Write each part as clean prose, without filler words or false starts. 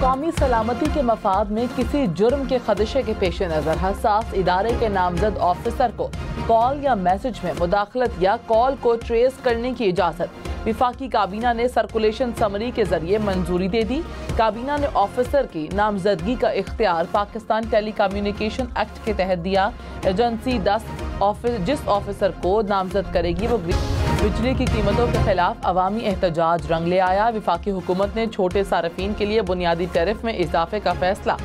कौमी सलामती के मफाद में किसी जुर्म के खदशे के पेश नज़र हसास इदारे के नामजद ऑफिसर को कॉल या मैसेज में मुदाखलत या कॉल को ट्रेस करने की इजाज़त विफाकी काबीना ने सर्कुलेशन समरी के जरिए मंजूरी दे दी। काबीना ने ऑफिसर की नामजदगी का इख्तियार पाकिस्तान टेली कम्युनिकेशन एक्ट के तहत दिया। एजेंसी 10 जिस ऑफिसर को नामजद करेगी वो बिजली की कीमतों के खिलाफ अवामी एहतजाज रंग ले आया। विफाकी हुकूमत ने छोटे सार्फिन के लिए बुनियादी टैरिफ में इजाफे का फैसला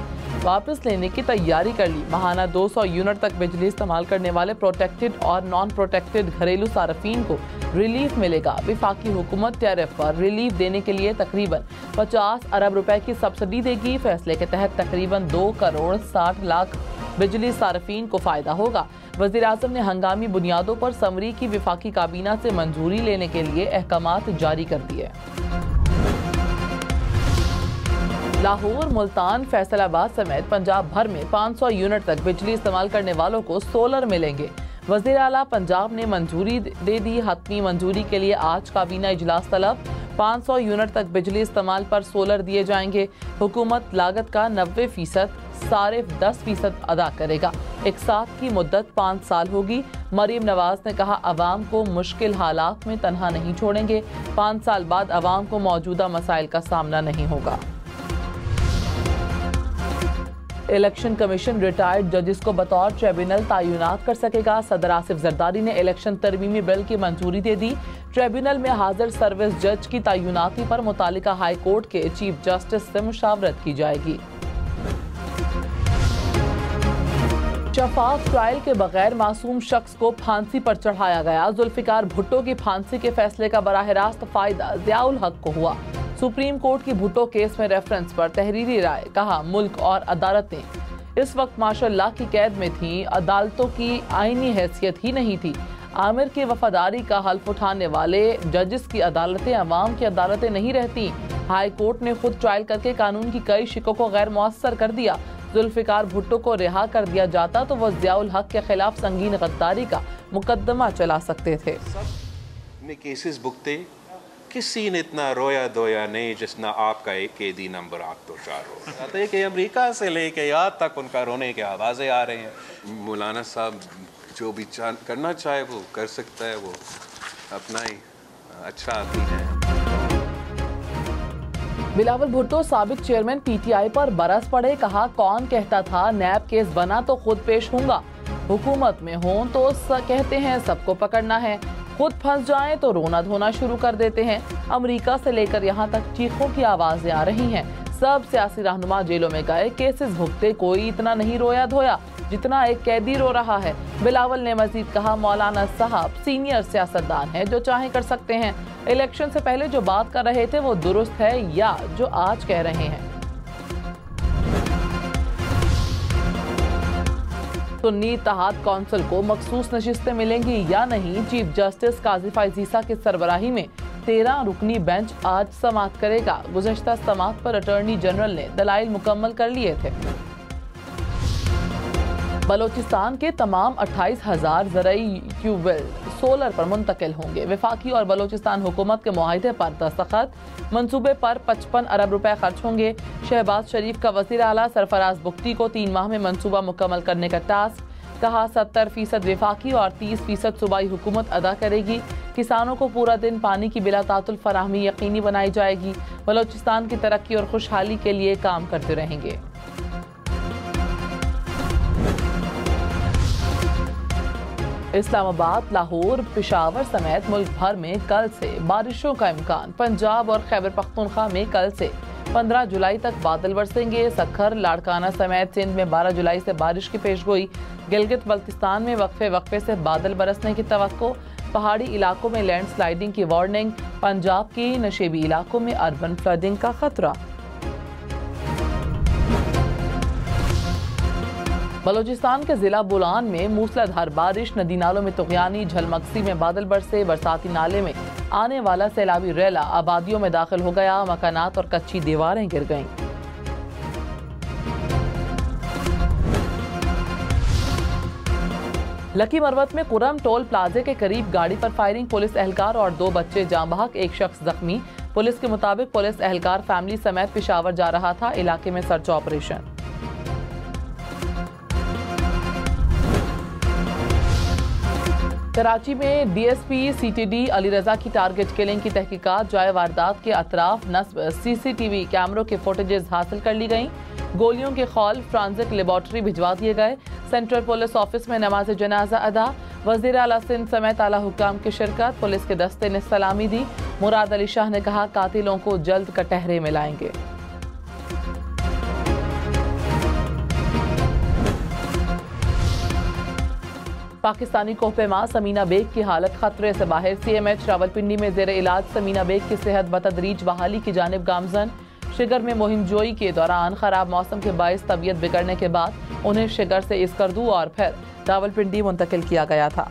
वापस लेने की तैयारी कर ली। माहाना 200 यूनिट तक बिजली इस्तेमाल करने वाले प्रोटेक्टेड और नॉन प्रोटेक्टेड घरेलू सार्फिन को रिलीफ मिलेगा। विफाकी हुकूमत टैरिफ पर रिलीफ देने के लिए तकरीबन 50 अरब रुपए की सब्सिडी देगी। फैसले के तहत तकरीबन 2 करोड़ 60 लाख बिजली सार्फिन को फायदा होगा। वज़ीर आज़म ने हंगामी बुनियादों पर समरी की विफाकी काबीना से मंजूरी लेने के लिए अहकामात जारी कर दिए। लाहौर, मुल्तान, फैसलाबाद समेत पंजाब भर में 500 यूनिट तक बिजली इस्तेमाल करने वालों को सोलर मिलेंगे। वज़ीर आला पंजाब ने मंजूरी दे दी। हतमी मंजूरी के लिए आज काबीना इजलास तलब। 500 यूनिट तक बिजली इस्तेमाल पर सोलर दिए जाएंगे। हुकूमत लागत का 90% सारिफ 10% अदा करेगा। एक साथ की मुद्दत 5 साल होगी। मरीम नवाज ने कहा, अवाम को मुश्किल हालात में तनहा नहीं छोड़ेंगे। 5 साल बाद अवाम को मौजूदा मसाइल का सामना नहीं होगा। इलेक्शन कमीशन रिटायर्ड जजेस को बतौर ट्रिब्यूनल तैनात कर सकेगा। सदर आसिफ जरदारी ने इलेक्शन तरमीमी बिल की मंजूरी दे दी। ट्रिब्यूनल में हाजिर सर्विस जज की तैनाती पर मुतालिका हाई कोर्ट के चीफ जस्टिस से मुशावरत की जाएगी। शफाफ ट्रायल के बगैर मासूम शख्स को फांसी पर चढ़ाया गया। जुल्फिकार भुट्टो की फांसी के फैसले का बराह रास्त फायदा ज़ियाउल हक को हुआ। सुप्रीम कोर्ट की भुट्टो केस में रेफरेंस पर तहरीरी राय। कहा, मुल्क और अदालतें इस वक्त माशाअल्लाह की कैद में थीं। अदालतों की आईनी हैसियत ही नहीं थी। आमिर की वफादारी का हल्फ उठाने वाले जजेस की अदालतें अवाम की अदालतें नहीं रहती। हाई कोर्ट ने खुद ट्रायल करके कानून की कई शिकों को गैर मुअस्सर कर दिया। जुल्फिकार भुट्टो को रिहा कर दिया जाता तो वह ज़ियाउल हक के खिलाफ संगीन गद्दारी का मुकदमा चला सकते थे। सब केसेस भुगते, किसी ने इतना रोया धोया नहीं जितना आपका एक कैदी नंबर आप तो 4 हो जाता है कि अमेरिका से लेके यहाँ तक उनका रोने की आवाज़ें आ रही हैं। मौलाना साहब जो भी करना चाहे वो कर सकता है, वो अपना ही अच्छा आदमी है। बिलावल भुट्टो साबिक चेयरमैन पीटीआई पर बरस पड़े। कहा, कौन कहता था नैब केस बना तो खुद पेश होऊंगा। हुकूमत में हों तो कहते हैं सबको पकड़ना है, खुद फंस जाएं तो रोना धोना शुरू कर देते हैं। अमेरिका से लेकर यहाँ तक चीखों की आवाजें आ रही हैं। सब सियासी रहनुमा जेलों में गए, केसेस भुगते, कोई इतना नहीं रोया धोया जितना एक कैदी रो रहा है। बिलावल ने मजीद कहा, मौलाना साहब सीनियर सियासतदान है, जो चाहे कर सकते हैं। इलेक्शन से पहले जो बात कर रहे थे वो दुरुस्त है या जो आज कह रहे हैं। सुन्नी इत्तेहाद कौंसिल को मखसूस नशिस्तें मिलेंगी या नहीं, चीफ जस्टिस काजी फाइजीसा की सरबराही में 13 रुकनी बेंच आज समाअत करेगा। गुज़श्ता समाअत पर अटॉर्नी जनरल ने दलाइल मुकम्मल कर लिए थे। बलोचिस्तान के तमाम 28,000 ज़रई ट्यूबवेल सोलर पर मुंतकिल होंगे। वफाकी और बलोचिस्तान हुकूमत के मुआहिदे पर दस्तखत। मंसूबे पर 55 अरब रुपए खर्च होंगे। शहबाज शरीफ का वज़ीर आला सरफराज बुख्ती को 3 माह में मंसूबा मुकम्मल करने का टास्क। कहा, 70% वफाकी और 30% सूबाई हुकूमत अदा करेगी। किसानों को पूरा दिन पानी की बिला तातुल फराहमी यकीनी बनाई जाएगी। बलोचिस्तान की तरक्की और खुशहाली के लिए काम करते रहेंगे। इस्लामाबाद, लाहौर, पेशावर समेत मुल्क भर में कल से बारिशों का इम्कान। पंजाब और खैबर पख्तूनख्वा में कल से 15 जुलाई तक बादल बरसेंगे। सखर, लाड़काना समेत सिंध में 12 जुलाई से बारिश की पेशगोई। गिलगित बल्तिस्तान में वक्फे वक्फे से बादल बरसने की तवक्को। पहाड़ी इलाकों में लैंडस्लाइडिंग की वार्निंग। पंजाब के नशेबी इलाकों में अर्बन फ्लडिंग का खतरा। बलोचिस्तान के जिला बुलान में मूसलाधार बारिश। नदी नालों में तुगयानी। झलमक्सी में बादल बरसे। बरसाती नाले में आने वाला सैलाबी रेला आबादियों में दाखिल हो गया। मकानात और कच्ची दीवारें गिर गईं। लकी मरवत में कुरम टोल प्लाजे के करीब गाड़ी पर फायरिंग। पुलिस एहलकार और 2 बच्चे जाम बहक, 1 शख्स जख्मी। पुलिस के मुताबिक पुलिस एहलकार फैमिली समेत पेशावर जा रहा था। इलाके में सर्च ऑपरेशन। कराची में डीएसपी सीटीडी अली रजा की टारगेट किलिंग की तहकीकात जाए वारदात के अतराफ नस्ब सीसीटीवी कैमरों के फुटेजेस हासिल कर ली गई। गोलियों के खौल फ्रांसिक लेबॉर्ट्री भिजवा दिए गए। सेंट्रल पुलिस ऑफिस में नमाज जनाजा अदा। वजीर आला सिंध समेत आला हुक्काम की शिरकत। पुलिस के दस्ते ने सलामी दी। मुराद अली शाह ने कहा कातिलों को जल्द कटहरे में लाएंगे। पाकिस्तानी कोहपेमा समीना बेग की हालत खतरे से बाहर। CMH रावलपिंडी में जेर इलाज समीना बेग की सेहत बतदरीज बहाली की जानिब गामजन। शिगर में मुहिम जोई के दौरान खराब मौसम के बायस तबीयत बिगड़ने के बाद उन्हें शिगर से इसकरदू और फिर रावलपिंडी मुंतकिल किया गया था।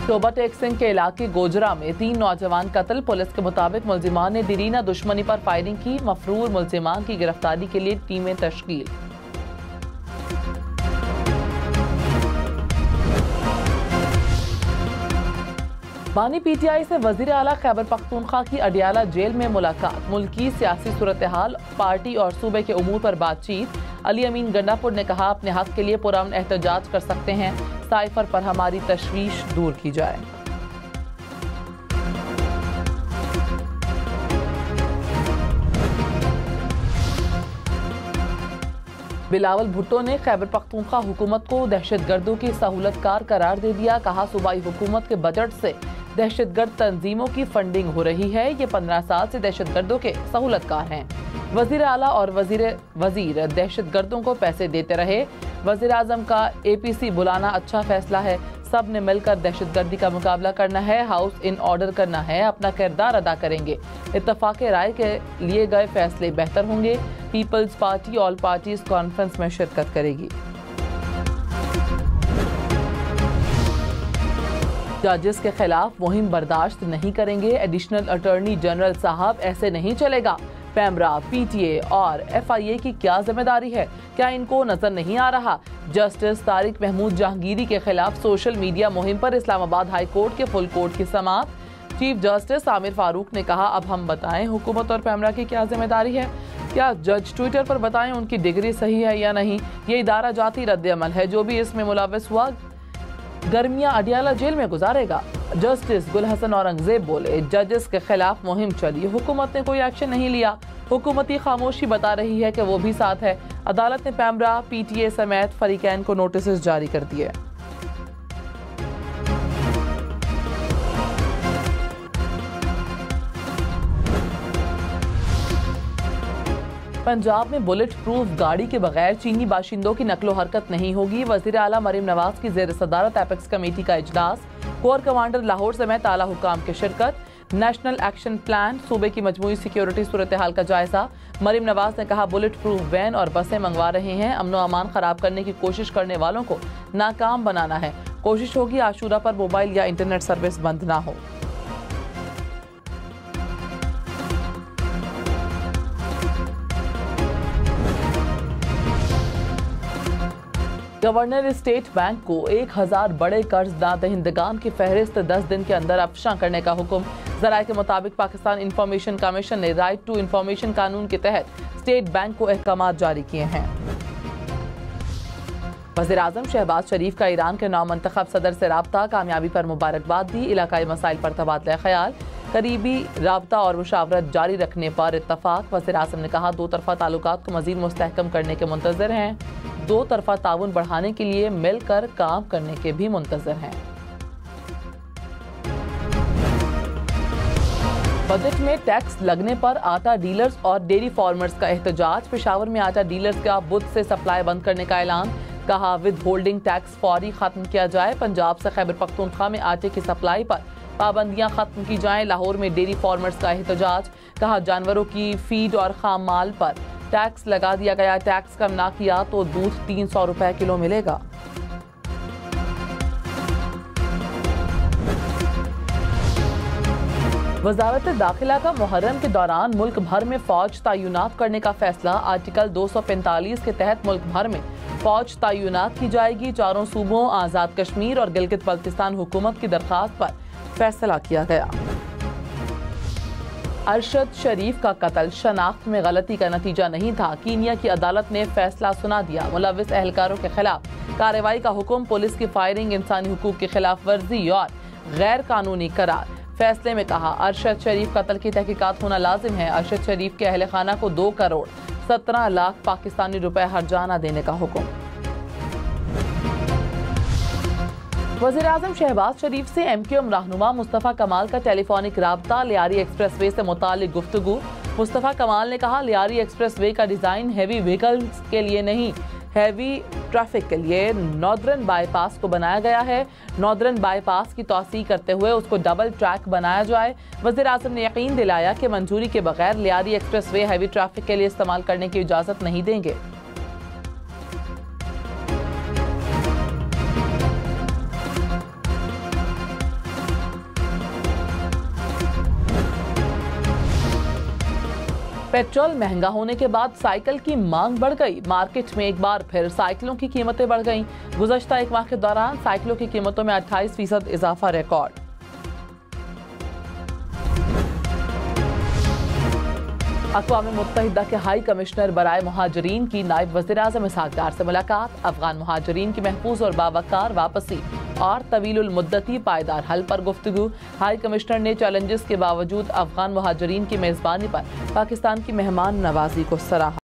शोबा टेक सिंह के इलाके गोजरा में 3 नौजवान कत्ल। पुलिस के मुताबिक मुल्जिमान ने दीरीना दुश्मनी पर फायरिंग की। मफरूर मुल्जिमान की गिरफ्तारी के लिए टीमें तश्कील। बानी PTI से वजीर आला खैबर पख्तूनख्वा की अडियाला जेल में मुलाकात। मुल्की सियासी सूरत हाल, पार्टी और सूबे के उमूर पर बातचीत। अली अमीन गंडापुर ने कहा अपने हक के लिए पुरअमन एहतजाज कर सकते हैं। साइफर पर हमारी तशवीश दूर की जाए। बिलावल भुट्टो ने खैबर पख्तूनख्वा हुकूमत को दहशतगर्दों की सहूलतकार करार दे दिया। कहा सूबाई हुकूमत के बजट से दहशतगर्द तंजीमों की फंडिंग हो रही है। ये 15 साल से दहशतगर्दों के सहूलतकार हैं। वजीर आला और वजीर दहशतगर्दों को पैसे देते रहे। वजीर आजम का APC बुलाना अच्छा फैसला है। सब ने मिलकर दहशतगर्दी का मुकाबला करना है। हाउस इन ऑर्डर करना है। अपना किरदार अदा करेंगे। इत्तफाक राय के लिए गए फैसले बेहतर होंगे। People's Party all parties conference में शिरकत करेगी। जजेस के खिलाफ मुहिम बर्दाश्त नहीं करेंगे। एडिशनल अटॉर्नी जनरल साहब ऐसे नहीं चलेगा। पैमरा, PTA और FIA की क्या जिम्मेदारी है? क्या इनको नजर नहीं आ रहा? जस्टिस तारिक महमूद जहांगीरी के खिलाफ सोशल मीडिया मुहिम पर इस्लामाबाद हाई कोर्ट के फुल कोर्ट की समाअत। चीफ जस्टिस आमिर फारूक ने कहा अब हम बताएं हुकूमत और पैमरा की क्या जिम्मेदारी है। क्या जज ट्विटर पर बताएं उनकी डिग्री सही है या नहीं? ये इदारा जाती रद्द-ए-अमल है। जो भी इसमें मुलव्वस हुआ गर्मियां अडियाला जेल में गुजारेगा। जस्टिस गुल हसन औरंगजेब बोले जजेस के खिलाफ मुहिम चली, हुकूमत ने कोई एक्शन नहीं लिया। हुकूमती खामोशी बता रही है कि वो भी साथ है। अदालत ने पैमरा, PTA समेत फरीकैन को नोटिस जारी कर दिए। पंजाब में बुलेट प्रूफ गाड़ी के बगैर चीनी बाशिंदों की नकलो हरकत नहीं होगी। वजीर आला मरीम नवाज की जेर सदारत एपेक्स कमेटी का इजलास। कोर कमांडर लाहौर समेत आला हुक्काम की शिरकत। नेशनल एक्शन प्लान, सूबे की मजमूई सिक्योरिटी सूरत हाल का जायजा। मरीम नवाज ने कहा बुलेट प्रूफ वैन और बसें मंगवा रहे हैं। अमनो अमान खराब करने की कोशिश करने वालों को नाकाम बनाना है। कोशिश होगी आशूरा पर मोबाइल या इंटरनेट सर्विस बंद ना हो। गवर्नर स्टेट बैंक को 1000 बड़े कर्ज दहिंदगान की फहरिस्त 10 दिन के अंदर अफशा करने का हुक्म। ज़राए के मुताबिक पाकिस्तान इंफॉर्मेशन कमीशन ने राइट टू इंफॉर्मेशन कानून के तहत स्टेट बैंक को अहकाम जारी किए हैं। वज़ीर आज़म शहबाज शरीफ का ईरान के नौमंतखब सदर से राब्ता, कामयाबी पर मुबारकबाद दी। इलाकाई मसाइल पर तबादला ख्याल, करीबी राब्ता और मुशावरत जारी रखने पर इत्तफाक। वज़ीर आज़म ने कहा दो तरफा ताल्लुकात को मज़ीद मुस्तहकम करने के मुंतज़िर हैं। दो तरफा ताउन बढ़ाने के लिए मिलकर काम करने के भी मुंतज़िर हैं। बजट में टैक्स लगने पर आटा डीलर्स और डेयरी फार्मर्स का एहतजाज। पेशावर में आटा डीलर्स का बुध से सप्लाई बंद करने का ऐलान। कहा विद होल्डिंग टैक्स फौरी खत्म किया जाए। पंजाब से खैबर पख्तूनख्वा में आटे की सप्लाई पर पाबंदियां खत्म की जाएं। लाहौर में डेयरी फार्मर्स का एहतजाज। कहा जानवरों की फीड और खाम माल पर टैक्स लगा दिया गया। टैक्स कम ना किया तो दूध 300 रुपए किलो मिलेगा। वजारत दाखिला का मुहर्रम के दौरान मुल्क भर में फौज तैनात करने का फैसला। आर्टिकल 245 के तहत मुल्क भर में फौज तैनात की जाएगी। चारों सूबों आज़ाद कश्मीर और गिलगित बल्तिस्तान हुकूमत की दरखास्त पर फैसला किया गया। अरशद शरीफ का कत्ल शनाख्त में गलती का नतीजा नहीं था, कीनिया की अदालत ने फैसला सुना दिया। मुलविस एहलकारों के खिलाफ कार्रवाई का हुक्म, पुलिस की फायरिंग इंसानी हुकूक की खिलाफ वर्जी और गैर कानूनी करार। फैसले में कहा, अरशद शरीफ कत्ल की तहकीकात होना लाजिम है। अरशद शरीफ के अहल खाना को 2 करोड़ 17 लाख पाकिस्तानी रुपए हर्जाना देने का हुक्म। वज़ीर-ए-आज़म शहबाज शरीफ से MQM रहनुमा मुस्तफ़ा कमाल का टेलीफोनिक राब्ता। लियारी एक्सप्रेस वे से मुतालिक गुफ्तगू। मुस्तफ़ा कमाल ने कहा, लियारी एक्सप्रेस वे का डिज़ाइन हैवी व्हीकल्स के लिए नहीं, हैवी ट्रैफिक के लिए नॉर्दर्न बाईपास को बनाया गया है। नॉर्दर्न बाईपास की तौसीह करते हुए उसको डबल ट्रैक बनाया जाए। वज़ीर-ए-आज़म ने यकीन दिलाया कि मंजूरी के बगैर Lyari express way heavy traffic के लिए इस्तेमाल करने की इजाज़त नहीं देंगे। पेट्रोल महंगा होने के बाद साइकिल की मांग बढ़ गई। मार्केट में एक बार फिर साइकिलों की कीमतें बढ़ गईं। गुज़श्ता एक माह के दौरान साइकिलों की कीमतों में 28% इजाफा रिकॉर्ड। अक़वाम मुत्तहिदा के हाई कमिश्नर बराए मुहाजिरीन की नायब वज़ीर-ए-आज़म इसहाक़ डार से मुलाकात। अफ़गान मुहाजिरीन की महफूज और बावकार वापसी और तवीलुल मुद्दती पायदार हल पर गुफ्तगू। हाई कमिश्नर ने चैलेंजेस के बावजूद अफ़गान मुहाजिरीन की मेज़बानी पर पाकिस्तान की मेहमान नवाजी को सराहा।